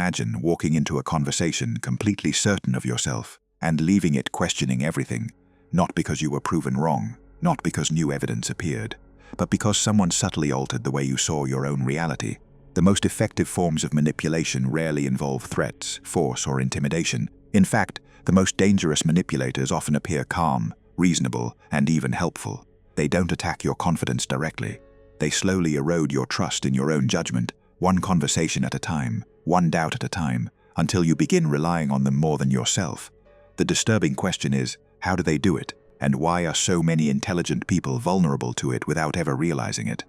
imagine walking into a conversation completely certain of yourself and leaving it questioning everything, not because you were proven wrong, not because new evidence appeared, but because someone subtly altered the way you saw your own reality. The most effective forms of manipulation rarely involve threats, force, or intimidation. In fact, the most dangerous manipulators often appear calm, reasonable, and even helpful. They don't attack your confidence directly. They slowly erode your trust in your own judgment, one conversation at a time, one doubt at a time, until you begin relying on them more than yourself. The disturbing question is, how do they do it? And why are so many intelligent people vulnerable to it without ever realizing it?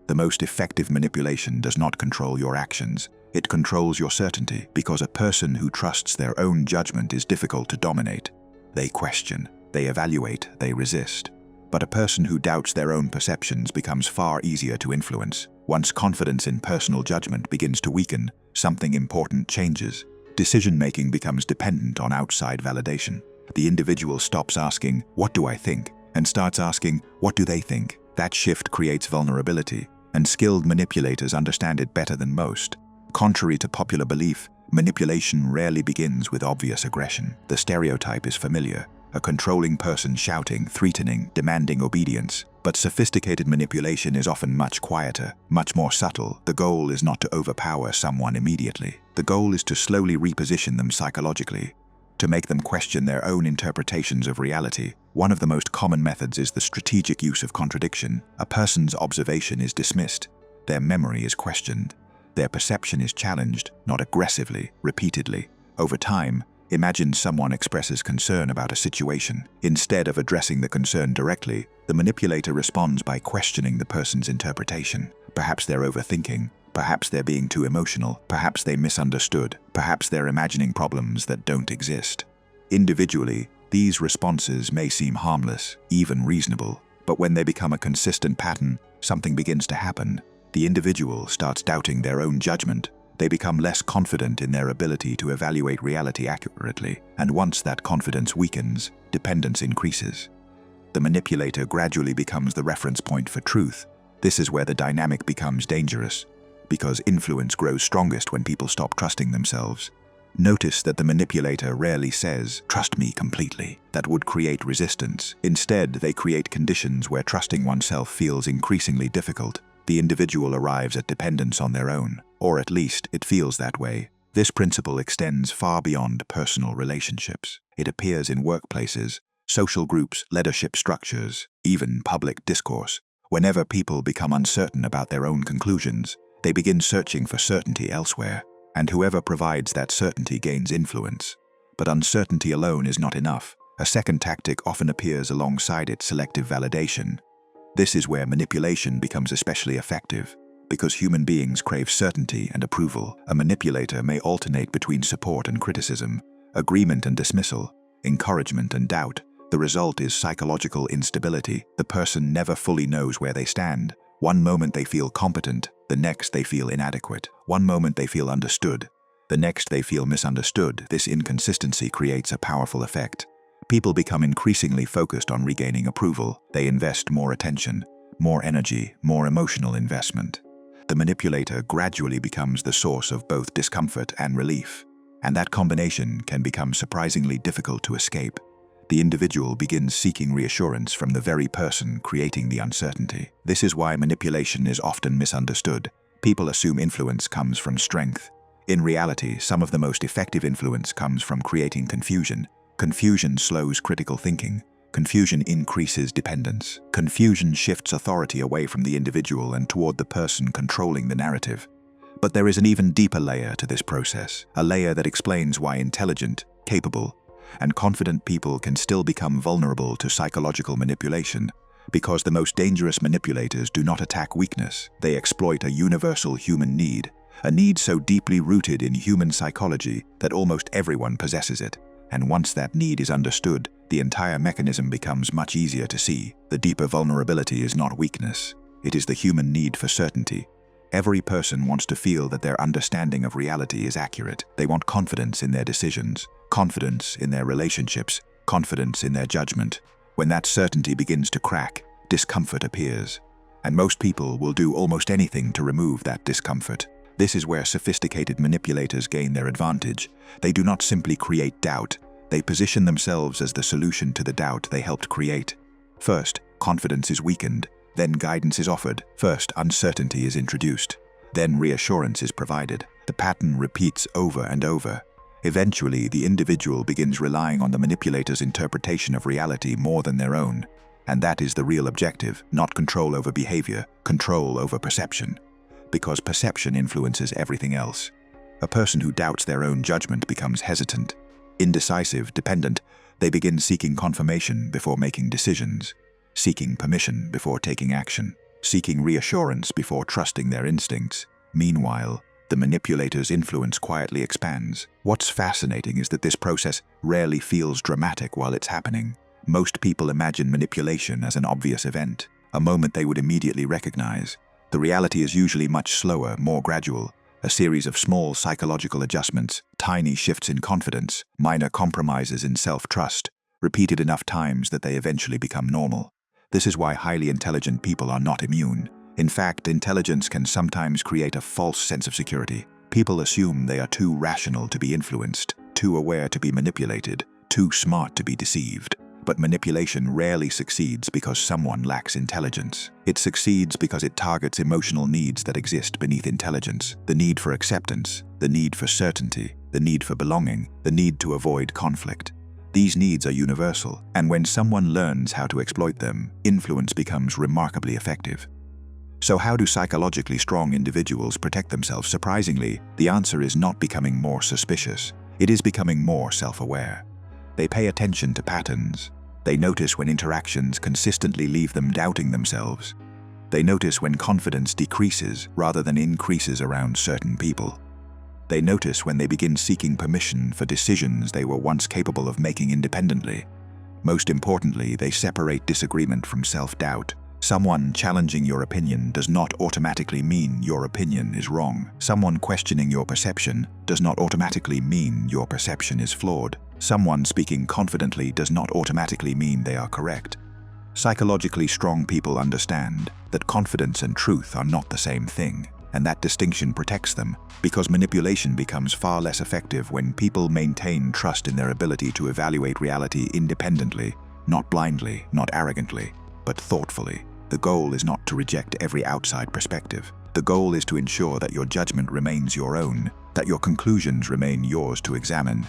The most effective manipulation does not control your actions. It controls your certainty, because a person who trusts their own judgment is difficult to dominate. They question, they evaluate, they resist. But a person who doubts their own perceptions becomes far easier to influence. Once confidence in personal judgment begins to weaken, something important changes. Decision-making becomes dependent on outside validation. The individual stops asking, "What do I think?" and starts asking, "What do they think?" That shift creates vulnerability, and skilled manipulators understand it better than most. Contrary to popular belief, manipulation rarely begins with obvious aggression. The stereotype is familiar: a controlling person shouting, threatening, demanding obedience. But sophisticated manipulation is often much quieter, much more subtle. The goal is not to overpower someone immediately. The goal is to slowly reposition them psychologically, to make them question their own interpretations of reality. One of the most common methods is the strategic use of contradiction. A person's observation is dismissed, their memory is questioned, their perception is challenged, not aggressively, repeatedly. Over time, imagine someone expresses concern about a situation. Instead of addressing the concern directly, the manipulator responds by questioning the person's interpretation. Perhaps they're overthinking, perhaps they're being too emotional, perhaps they misunderstood, perhaps they're imagining problems that don't exist. Individually, these responses may seem harmless, even reasonable, but when they become a consistent pattern, something begins to happen. The individual starts doubting their own judgment. They become less confident in their ability to evaluate reality accurately, and once that confidence weakens, dependence increases. The manipulator gradually becomes the reference point for truth. This is where the dynamic becomes dangerous, because influence grows strongest when people stop trusting themselves. Notice that the manipulator rarely says, "Trust me completely." That would create resistance. Instead, they create conditions where trusting oneself feels increasingly difficult. The individual arrives at dependence on their own, or at least it feels that way. This principle extends far beyond personal relationships. It appears in workplaces, social groups, leadership structures, even public discourse. Whenever people become uncertain about their own conclusions, they begin searching for certainty elsewhere, and whoever provides that certainty gains influence. But uncertainty alone is not enough. A second tactic often appears alongside it: selective validation. This is where manipulation becomes especially effective. Because human beings crave certainty and approval, a manipulator may alternate between support and criticism, agreement and dismissal, encouragement and doubt. The result is psychological instability. The person never fully knows where they stand. One moment they feel competent, the next they feel inadequate. One moment they feel understood, the next they feel misunderstood. This inconsistency creates a powerful effect. People become increasingly focused on regaining approval. They invest more attention, more energy, more emotional investment. The manipulator gradually becomes the source of both discomfort and relief, and that combination can become surprisingly difficult to escape. The individual begins seeking reassurance from the very person creating the uncertainty. This is why manipulation is often misunderstood. People assume influence comes from strength. In reality, some of the most effective influence comes from creating confusion. Confusion slows critical thinking. Confusion increases dependence. Confusion shifts authority away from the individual and toward the person controlling the narrative. But there is an even deeper layer to this process, a layer that explains why intelligent, capable, and confident people can still become vulnerable to psychological manipulation. Because the most dangerous manipulators do not attack weakness, they exploit a universal human need, a need so deeply rooted in human psychology that almost everyone possesses it. And once that need is understood, the entire mechanism becomes much easier to see. The deeper vulnerability is not weakness, it is the human need for certainty. Every person wants to feel that their understanding of reality is accurate. They want confidence in their decisions, confidence in their relationships, confidence in their judgment. When that certainty begins to crack, discomfort appears. And most people will do almost anything to remove that discomfort. This is where sophisticated manipulators gain their advantage. They do not simply create doubt, they position themselves as the solution to the doubt they helped create. First, confidence is weakened, then guidance is offered. First, uncertainty is introduced, then reassurance is provided. The pattern repeats over and over. Eventually, the individual begins relying on the manipulator's interpretation of reality more than their own. And that is the real objective, not control over behavior, control over perception. Because perception influences everything else. A person who doubts their own judgment becomes hesitant, indecisive, dependent. They begin seeking confirmation before making decisions, seeking permission before taking action, seeking reassurance before trusting their instincts. Meanwhile, the manipulator's influence quietly expands. What's fascinating is that this process rarely feels dramatic while it's happening. Most people imagine manipulation as an obvious event, a moment they would immediately recognize. The reality is usually much slower, more gradual, a series of small psychological adjustments, tiny shifts in confidence, minor compromises in self-trust, repeated enough times that they eventually become normal. This is why highly intelligent people are not immune. In fact, intelligence can sometimes create a false sense of security. People assume they are too rational to be influenced, too aware to be manipulated, too smart to be deceived. But manipulation rarely succeeds because someone lacks intelligence. It succeeds because it targets emotional needs that exist beneath intelligence. The need for acceptance, the need for certainty, the need for belonging, the need to avoid conflict. These needs are universal, and when someone learns how to exploit them, influence becomes remarkably effective. So how do psychologically strong individuals protect themselves? Surprisingly, the answer is not becoming more suspicious. It is becoming more self-aware. They pay attention to patterns. They notice when interactions consistently leave them doubting themselves. They notice when confidence decreases rather than increases around certain people. They notice when they begin seeking permission for decisions they were once capable of making independently. Most importantly, they separate disagreement from self-doubt. Someone challenging your opinion does not automatically mean your opinion is wrong. Someone questioning your perception does not automatically mean your perception is flawed. Someone speaking confidently does not automatically mean they are correct. Psychologically strong people understand that confidence and truth are not the same thing, and that distinction protects them, because manipulation becomes far less effective when people maintain trust in their ability to evaluate reality independently, not blindly, not arrogantly, but thoughtfully. The goal is not to reject every outside perspective. The goal is to ensure that your judgment remains your own, that your conclusions remain yours to examine,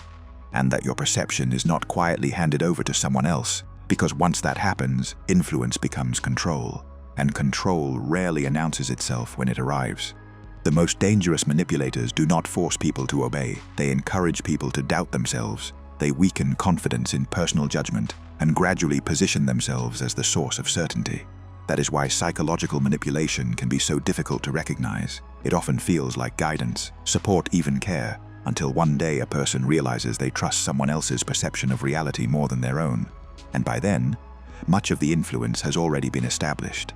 and that your perception is not quietly handed over to someone else, because once that happens, influence becomes control, and control rarely announces itself when it arrives. The most dangerous manipulators do not force people to obey. They encourage people to doubt themselves. They weaken confidence in personal judgment and gradually position themselves as the source of certainty. That is why psychological manipulation can be so difficult to recognize. It often feels like guidance, support, even care, until one day a person realizes they trust someone else's perception of reality more than their own. And by then, much of the influence has already been established.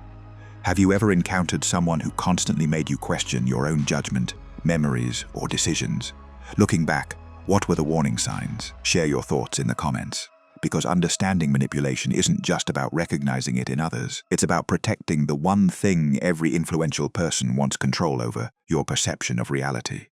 Have you ever encountered someone who constantly made you question your own judgment, memories, or decisions? Looking back, what were the warning signs? Share your thoughts in the comments. Because understanding manipulation isn't just about recognizing it in others. It's about protecting the one thing every influential person wants control over: your perception of reality.